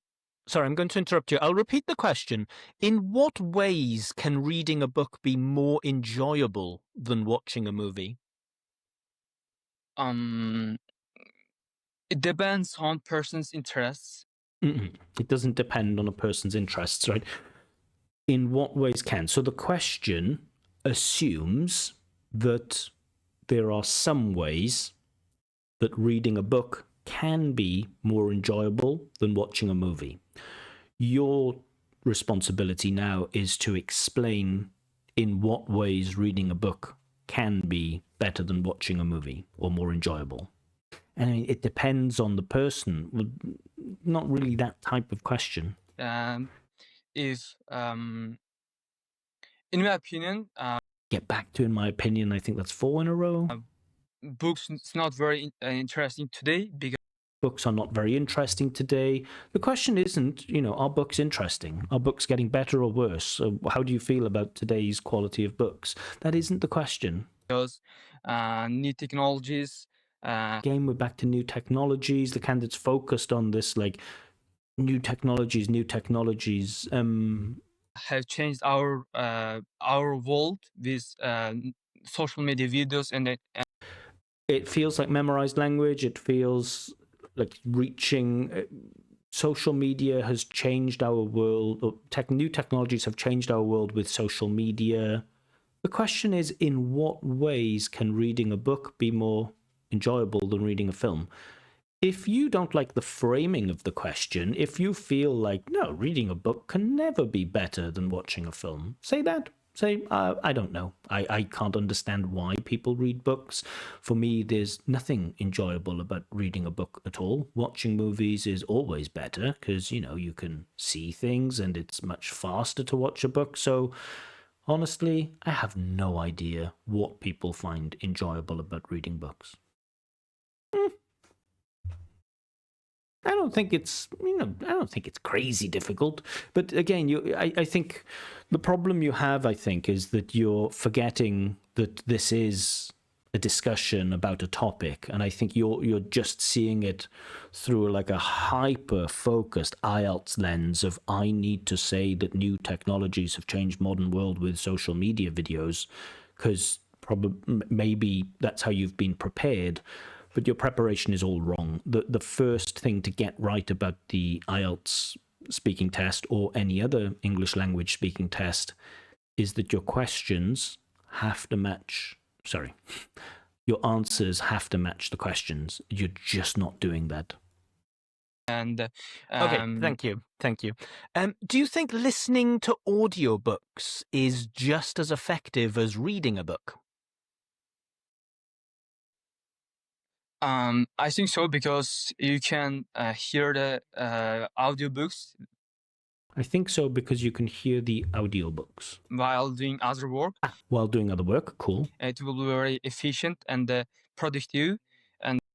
C: Sorry, I'm going to interrupt you. I'll repeat the question. In what ways can reading a book be more enjoyable than watching a movie?
B: It depends on person's interests.
A: It doesn't depend on a person's interests, right? In what ways can? So the question assumes that there are some ways that reading a book can be more enjoyable than watching a movie. Your responsibility now is to explain in what ways reading a book can be better than watching a movie or more enjoyable. And it depends on the person. Not really that type of question.
B: If in my opinion,
A: Get back to in my opinion, I think that's 4 in a row.
B: Books is not very interesting today because
A: books are not very interesting today. The question isn't, are books interesting? Are books getting better or worse? How do you feel about today's quality of books? That isn't the question.
B: New technologies.
A: Again, we're back to new technologies. The candidates focused on this, like, new technologies.
B: Have changed our world with social media videos and
A: it feels like memorized language. It feels like reaching. Social media has changed our world. New technologies have changed our world with social media. The question is, in what ways can reading a book be more enjoyable than reading a film? If you don't like the framing of the question, if you feel like, no, reading a book can never be better than watching a film, say that. Say, I don't know. I can't understand why people read books. For me, there's nothing enjoyable about reading a book at all. Watching movies is always better because, you can see things and it's much faster to watch a book. So honestly, I have no idea what people find enjoyable about reading books. I don't think it's, crazy difficult. But again, I think the problem you have, is that you're forgetting that this is a discussion about a topic, and I think you're just seeing it through like a hyper-focused IELTS lens of I need to say that new technologies have changed modern world with social media videos, because maybe that's how you've been prepared. But your preparation is all wrong. The first thing to get right about the IELTS speaking test or any other English language speaking test is that your questions have to match. Sorry, your answers have to match the questions. You're just not doing that.
B: And
C: okay, thank you. Do you think listening to audiobooks is just as effective as reading a book?
B: I think so because you can hear the audiobooks
A: I think so because you can hear the audiobooks
B: while doing other work.
A: while doing other work. Cool.
B: It will be very efficient and productive.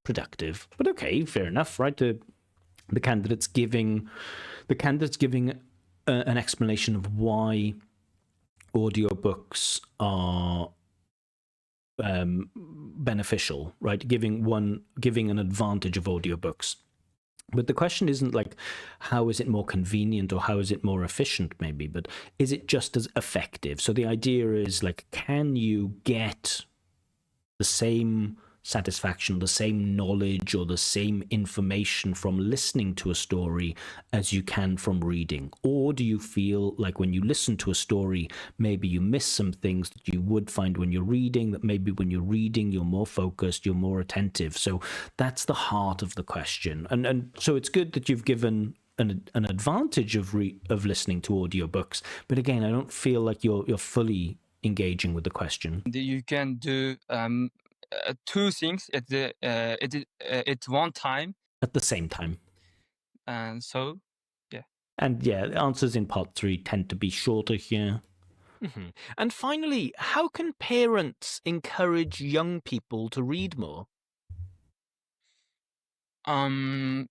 A: Productive. But okay, fair enough, right? The candidate's giving an explanation of why audiobooks are beneficial, right? Giving an advantage of audiobooks. But the question isn't like, how is it more convenient or how is it more efficient, maybe, but is it just as effective? So the idea is like, can you get the same satisfaction, the same knowledge, or the same information from listening to a story as you can from reading? Or do you feel like when you listen to a story, maybe you miss some things that you would find when you're reading, that maybe when you're reading, you're more focused, you're more attentive? So that's the heart of the question. And so it's good that you've given an advantage of listening to audiobooks. But again, I don't feel like you're fully engaging with the question.
B: You can do two things at one time,
A: at the same time.
B: and so
A: And yeah, answers in part 3 tend to be shorter here.
C: And finally, how can parents encourage young people to read more?
B: I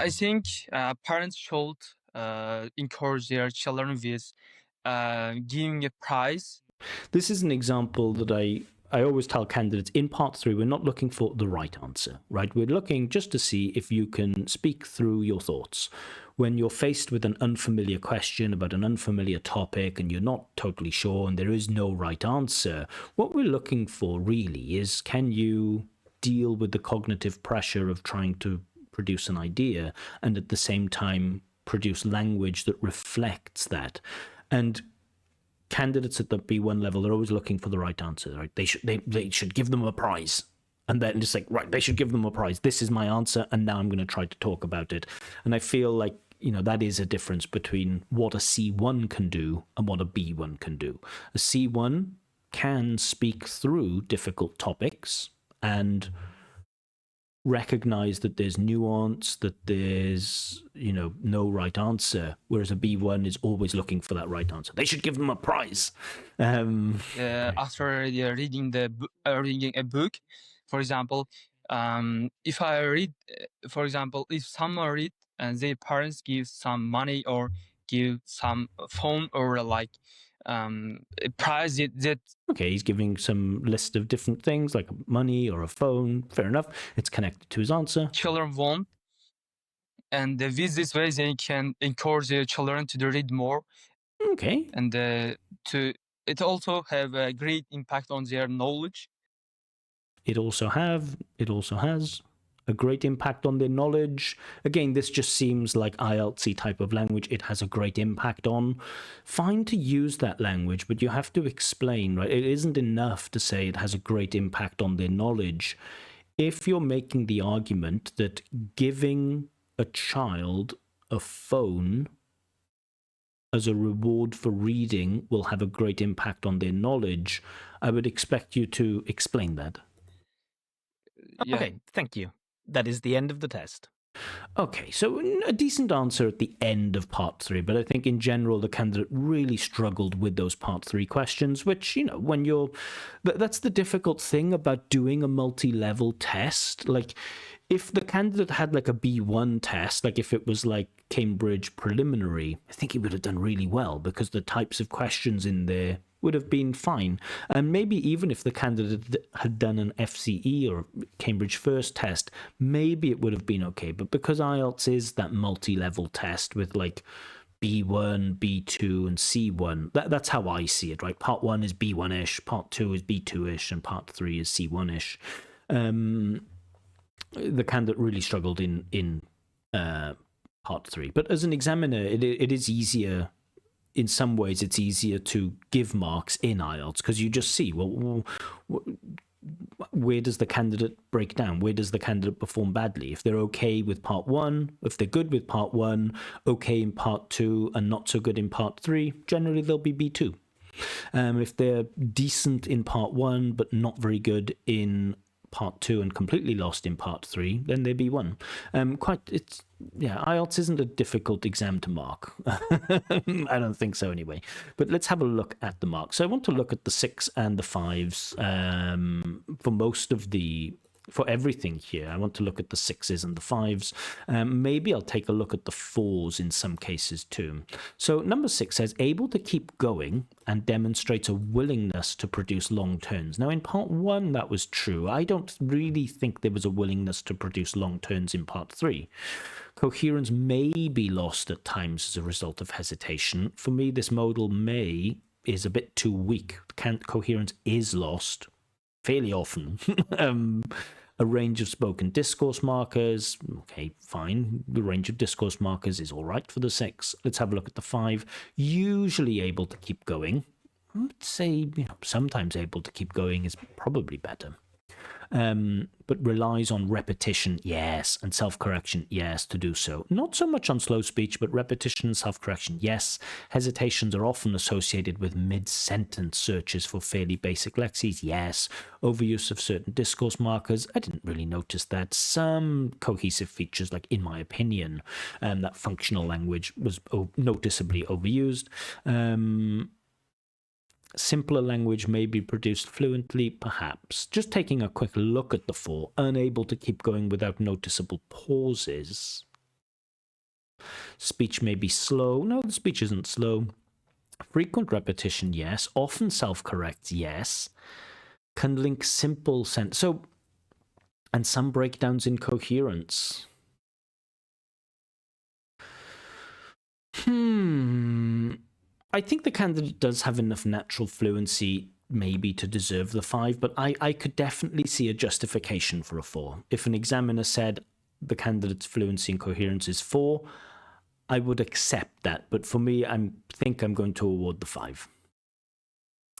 B: think parents should encourage their children with giving a prize.
A: This is an example that I always tell candidates in part 3, we're not looking for the right answer, right? We're looking just to see if you can speak through your thoughts. When you're faced with an unfamiliar question about an unfamiliar topic and you're not totally sure and there is no right answer, what we're looking for really is, can you deal with the cognitive pressure of trying to produce an idea and at the same time produce language that reflects that? And candidates at the B1 level, they're always looking for the right answer, right? They should give them a prize. And then just like, right, they should give them a prize. This is my answer, and now I'm going to try to talk about it. And I feel like, that is a difference between what a C1 can do and what a B1 can do. A C1 can speak through difficult topics and recognize that there's nuance, that there's, no right answer, whereas a B1 is always looking for that right answer. They should give them a prize.
B: After reading reading a book, for example, if I read, for example, if someone read and their parents give some money or give some phone or like a prize that
A: okay, he's giving some list of different things like money or a phone. Fair enough. It's connected to his answer.
B: children want, and with this way they can encourage their children to read more.
A: Okay.
B: And it also have a great impact on their knowledge.
A: It also has a great impact on their knowledge. Again, this just seems like IELTS-y type of language. It has a great impact on. Fine to use that language, but you have to explain, right? It isn't enough to say it has a great impact on their knowledge. If you're making the argument that giving a child a phone as a reward for reading will have a great impact on their knowledge, I would expect you to explain that.
B: Yeah.
C: Okay, thank you. That is the end of the test.
A: Okay, so a decent answer at the end of part 3, but I think in general the candidate really struggled with those part 3 questions, which, when you're... That's the difficult thing about doing a multi-level test. Like, if the candidate had like a B1 test, like if it was like Cambridge preliminary, I think he would have done really well because the types of questions in there would have been fine. And maybe even if the candidate had done an FCE or Cambridge first test, maybe it would have been okay. But because IELTS is that multi-level test with like B1, B2, and C1, that's how I see it, right? Part 1 is B1-ish, part 2 is B2-ish, and part 3 is C1-ish. The candidate really struggled in part 3. But as an examiner, it is easier. In some ways, it's easier to give marks in IELTS because you just see, well, where does the candidate break down? Where does the candidate perform badly? If they're okay with part 1, if they're good with part 1, okay in part 2, and not so good in part 3, generally they'll be B2. If they're decent in part 1 but not very good in part 2 and completely lost in part 3, then they're B1. IELTS isn't a difficult exam to mark. I don't think so anyway. But let's have a look at the marks. So I want to look at the 6 and the 5s for everything here. I want to look at the 6s and the 5s. Maybe I'll take a look at the 4s in some cases too. So number 6 says, able to keep going and demonstrates a willingness to produce long turns. Now in part 1 that was true. I don't really think there was a willingness to produce long turns in part 3. Coherence may be lost at times as a result of hesitation. For me, this modal is a bit too weak. Coherence is lost fairly often. A range of spoken discourse markers. Okay, fine. The range of discourse markers is all right for the 6. Let's have a look at the 5. Usually able to keep going. I'd say sometimes able to keep going is probably better. But relies on repetition, yes, and self-correction, yes, to do so. Not so much on slow speech, but repetition and self-correction, yes. Hesitations are often associated with mid-sentence searches for fairly basic lexes, yes. Overuse of certain discourse markers, I didn't really notice that. Some cohesive features, like in my opinion, that functional language was noticeably overused. Simpler language may be produced fluently, perhaps. Just taking a quick look at the 4, unable to keep going without noticeable pauses. Speech may be slow. No, the speech isn't slow. Frequent repetition, yes. Often self-corrects, yes. Can link simple and some breakdowns in coherence. I think the candidate does have enough natural fluency maybe to deserve the 5, but I could definitely see a justification for a 4. If an examiner said the candidate's fluency and coherence is 4, I would accept that. But for me, I think I'm going to award the 5.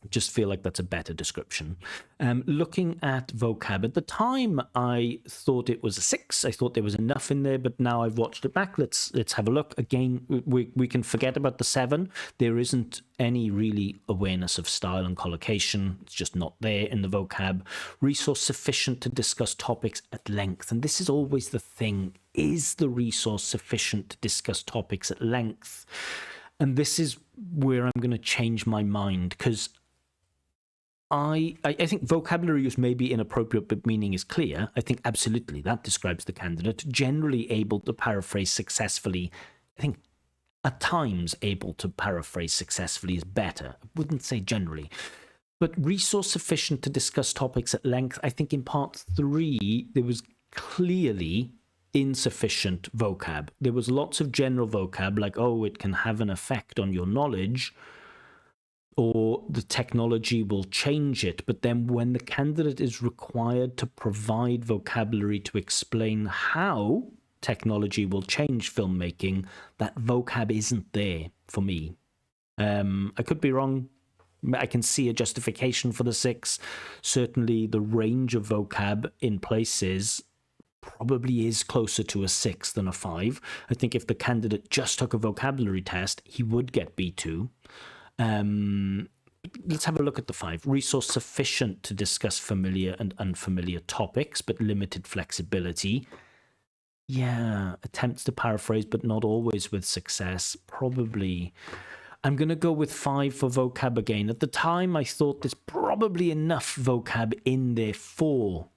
A: Just feel like that's a better description. Looking at vocab, at the time I thought it was a 6. I thought there was enough in there, but now I've watched it back. Let's have a look again. We can forget about the 7. There isn't any really awareness of style and collocation. It's just not there in the vocab. Resource sufficient to discuss topics at length, and this is always the thing: is the resource sufficient to discuss topics at length? And this is where I'm going to change my mind, because I think vocabulary use may be inappropriate, but meaning is clear. I think absolutely that describes the candidate. Generally able to paraphrase successfully. I think at times able to paraphrase successfully is better. I wouldn't say generally. But resource sufficient to discuss topics at length. I think in part 3, there was clearly insufficient vocab. There was lots of general vocab, like, oh, it can have an effect on your knowledge, or the technology will change it. But then when the candidate is required to provide vocabulary to explain how technology will change filmmaking, that vocab isn't there for me. I could be wrong. I can see a justification for the 6. Certainly the range of vocab in places probably is closer to a 6 than a 5. I think if the candidate just took a vocabulary test, he would get B2. Let's have a look at the 5. Resource sufficient to discuss familiar and unfamiliar topics, but limited flexibility. Yeah, attempts to paraphrase, but not always with success. Probably. I'm going to go with 5 for vocab again. At the time, I thought there's probably enough vocab in there for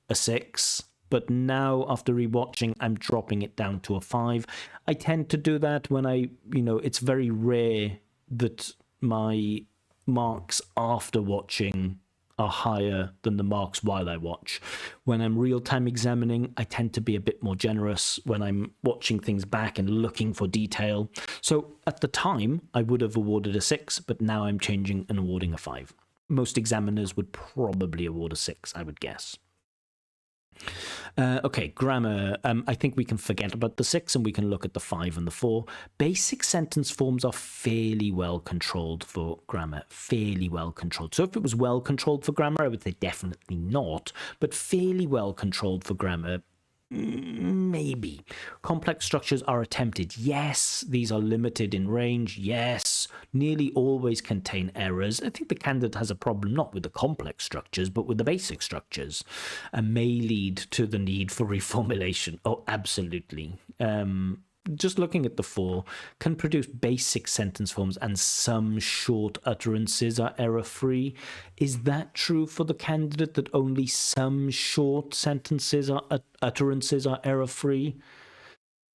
A: a 6. But now, after rewatching, I'm dropping it down to a 5. I tend to do that when it's very rare that my marks after watching are higher than the marks while I watch. When I'm real-time examining, I tend to be a bit more generous when I'm watching things back and looking for detail. So at the time, I would have awarded a 6, but now I'm changing and awarding a 5. Most examiners would probably award a 6, I would guess. Okay, grammar. I think we can forget about the 6 and we can look at the 5 and the 4. Basic sentence forms are fairly well controlled for grammar. Fairly well controlled. So if it was well controlled for grammar, I would say definitely not. But fairly well controlled for grammar, Maybe. Complex structures are attempted. Yes. These are limited in range. Yes. Nearly always contain errors. I think the candidate has a problem not with the complex structures, but with the basic structures, and may lead to the need for reformulation. Oh, absolutely. Just looking at the 4, can produce basic sentence forms and some short utterances are error-free. Is that true for the candidate, that only some short sentences are utterances are error-free?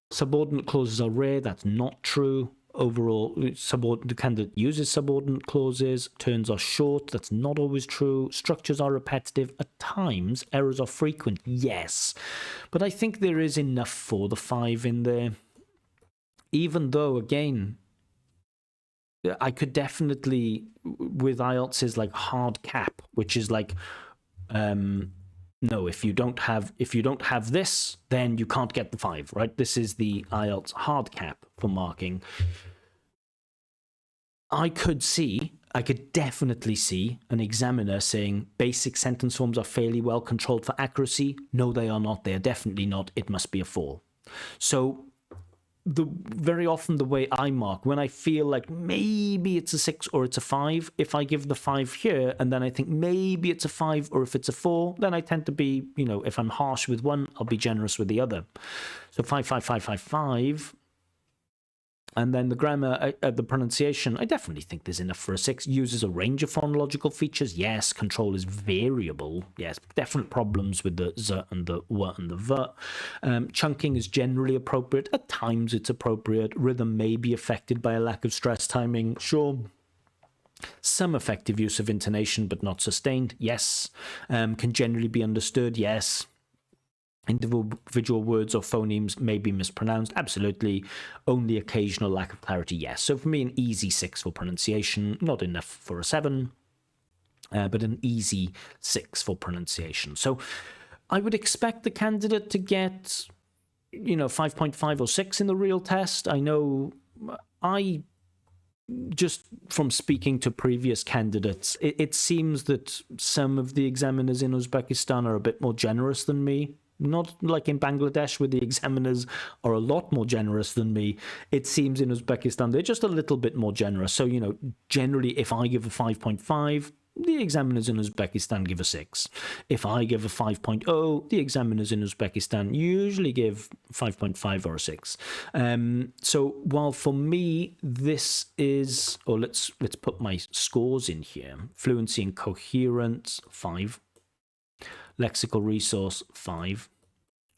A: Subordinate clauses are rare. That's not true. Overall, the candidate uses subordinate clauses. Turns are short. That's not always true. Structures are repetitive. At times, errors are frequent. Yes. But I think there is enough for the 5 in there. Even though, again, I could definitely, with IELTS, is like hard cap, which is like, no, if you don't have this, then you can't get the 5, right? This is the IELTS hard cap for marking. I could definitely see an examiner saying basic sentence forms are fairly well controlled for accuracy. No, they are not. They are definitely not. It must be a 4. So very often the way I mark, when I feel like maybe it's a 6 or it's a 5, if I give the 5 here and then I think maybe it's a 5, or if it's a 4, then I tend to be, if I'm harsh with one, I'll be generous with the other. So 5, 5, 5, 5, 5. And then the grammar, the pronunciation, I definitely think there's enough for a 6. Uses a range of phonological features. Yes. Control is variable. Yes. Definite problems with the z and the w and the v. Chunking is generally appropriate. At times it's appropriate. Rhythm may be affected by a lack of stress timing. Sure. Some effective use of intonation, but not sustained. Yes. Can generally be understood. Yes. Individual words or phonemes may be mispronounced. Absolutely. Only occasional lack of clarity. Yes. So for me, an easy 6 for pronunciation. Not enough for a 7, but an easy 6 for pronunciation. So I would expect the candidate to get, 5.5 or 6 in the real test. I know just from speaking to previous candidates, it seems that some of the examiners in Uzbekistan are a bit more generous than me. Not like in Bangladesh, where the examiners are a lot more generous than me. It seems in Uzbekistan, they're just a little bit more generous. So, generally, if I give a 5.5, the examiners in Uzbekistan give a 6. If I give a 5.0, the examiners in Uzbekistan usually give 5.5 or a 6. So while for me, this is, or let's put my scores in here. Fluency and coherence, 5. Lexical resource, 5.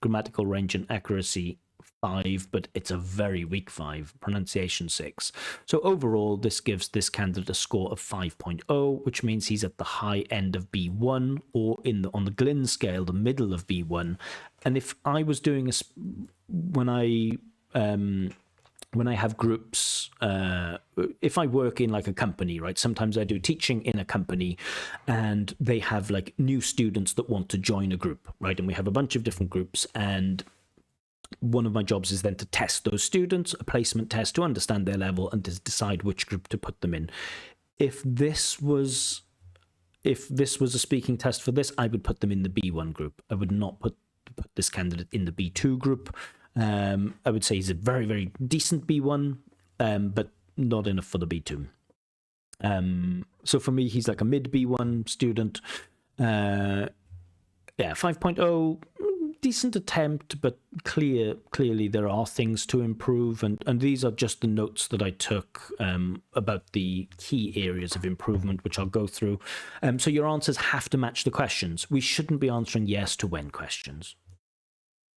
A: Grammatical range and accuracy, 5, but it's a very weak 5. Pronunciation, 6. So overall, this gives this candidate a score of 5.0, which means he's at the high end of B1, or on the Glynn scale, the middle of B1. And if I was doing when I have groups, if I work in like a company, right? Sometimes I do teaching in a company and they have like new students that want to join a group, right? And we have a bunch of different groups, and one of my jobs is then to test those students, a placement test to understand their level and to decide which group to put them in. If this was a speaking test for this, I would put them in the B1 group. I would not put this candidate in the B2 group. I would say he's a very, very decent B1, but not enough for the B2. So for me, he's like a mid B1 student. 5.0, decent attempt, but clearly there are things to improve. And these are just the notes that I took about the key areas of improvement, which I'll go through. So your answers have to match the questions. We shouldn't be answering yes to when questions.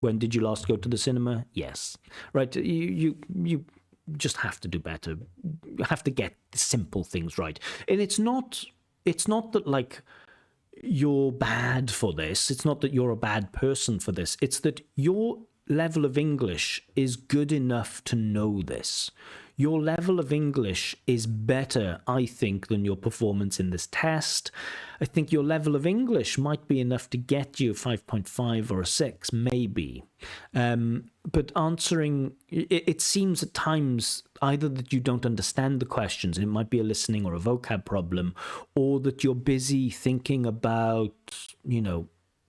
A: When did you last go to the cinema? Yes. Right. You just have to do better. You have to get the simple things right. And it's not that like you're bad for this. It's not that you're a bad person for this. It's that your level of English is good enough to know this. Your level of English is better, I think, than your performance in this test. I think your level of English might be enough to get you a 5.5 or a 6, maybe. But answering, it seems at times either that you don't understand the questions, and it might be a listening or a vocab problem, or that you're busy thinking about,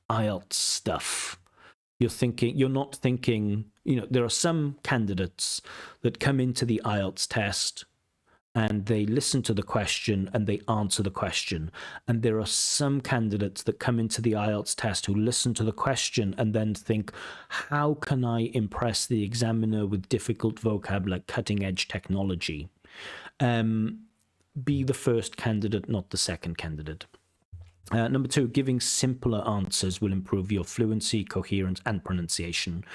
A: IELTS stuff. you're not thinking, there are some candidates that come into the IELTS test and they listen to the question and they answer the question. And there are some candidates that come into the IELTS test who listen to the question and then think, how can I impress the examiner with difficult vocab like cutting edge technology? Be the first candidate, not the second candidate. Number 2, giving simpler answers will improve your fluency, coherence, and pronunciation.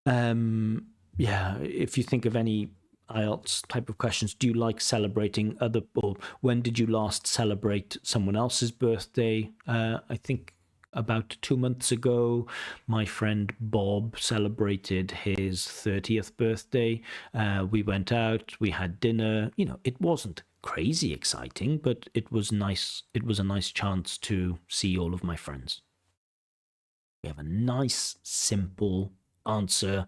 A: If you think of any IELTS type of questions, do you like celebrating or when did you last celebrate someone else's birthday? I think about 2 months ago, my friend Bob celebrated his 30th birthday. We went out, we had dinner. It wasn't crazy exciting, but it was nice. It was a nice chance to see all of my friends. We have a nice, simple answer.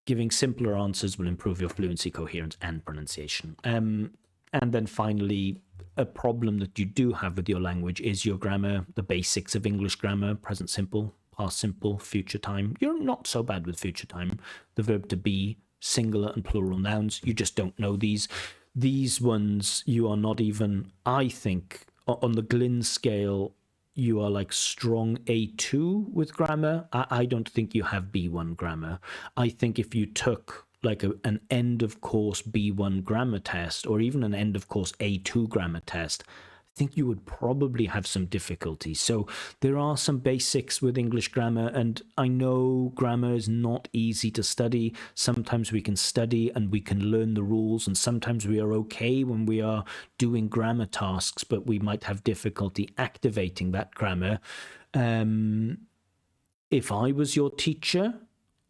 A: Giving simpler answers will improve your fluency, coherence, and pronunciation. And then finally, a problem that you do have with your language is your grammar, the basics of English grammar, present simple, past simple, future time. You're not so bad with future time. The verb to be, singular and plural nouns, you just don't know these. These ones, you are not even, I think, on the Glynn scale, you are like strong A2 with grammar. I don't think you have B1 grammar. I think if you took like an end of course B1 grammar test or even an end of course A2 grammar test, I think you would probably have some difficulty. So there are some basics with English grammar, and I know grammar is not easy to study. Sometimes we can study and we can learn the rules, and sometimes we are okay when we are doing grammar tasks, but we might have difficulty activating that grammar. If I was your teacher,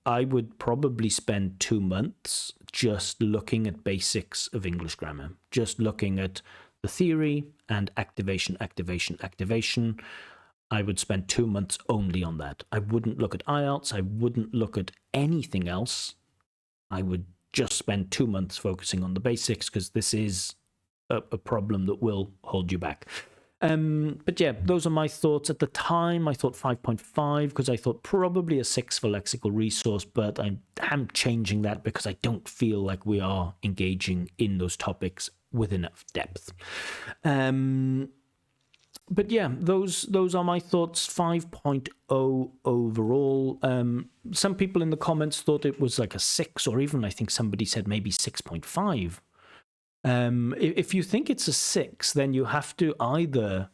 A: I would probably spend 2 months just looking at basics of English grammar, just looking at the theory and activation. I would spend 2 months only on that. I wouldn't look at IELTS. I wouldn't look at anything else. I would just spend 2 months focusing on the basics, because this is a problem that will hold you back. But yeah, those are my thoughts. At the time, I thought 5.5 because I thought probably a 6 for lexical resource, but I am changing that because I don't feel like we are engaging in those topics with enough depth. But yeah, those are my thoughts. 5.0 overall. Some people in the comments thought it was like a 6, or even I think somebody said maybe 6.5. If you think it's a 6, then you have to either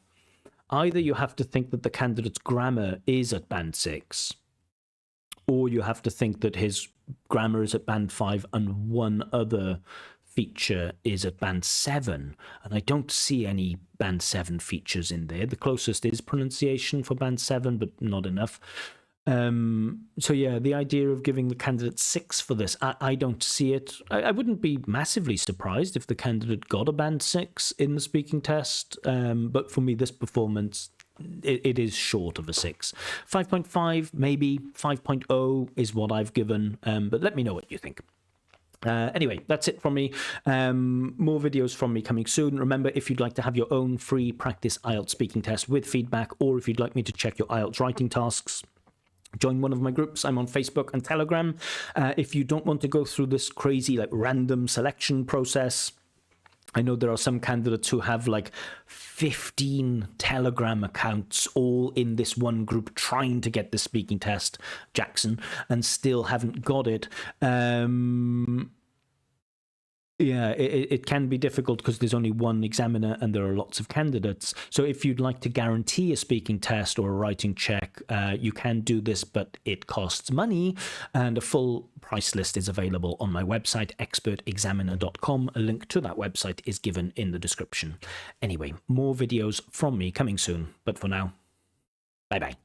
A: you have to think that the candidate's grammar is at band 6, or you have to think that his grammar is at band 5 and one other feature is at band 7, and I don't see any band 7 features in there. The closest is pronunciation for band 7, but not enough. So yeah, the idea of giving the candidate 6 for this, I don't see it. I wouldn't be massively surprised if the candidate got a band 6 in the speaking test, but for me, this performance, it is short of a 6. 5.5, maybe 5.0 is what I've given, but let me know what you think. Anyway, that's it from me. More videos from me coming soon. Remember, if you'd like to have your own free practice IELTS speaking test with feedback, or if you'd like me to check your IELTS writing tasks, join one of my groups. I'm on Facebook and Telegram. If you don't want to go through this crazy like random selection process, I know there are some candidates who have like 15 Telegram accounts all in this one group trying to get the speaking test, Jackson, and still haven't got it. Yeah, it can be difficult because there's only one examiner and there are lots of candidates. So if you'd like to guarantee a speaking test or a writing check, you can do this, but it costs money. And a full price list is available on my website, expertexaminer.com. A link to that website is given in the description. Anyway, more videos from me coming soon. But for now, bye-bye.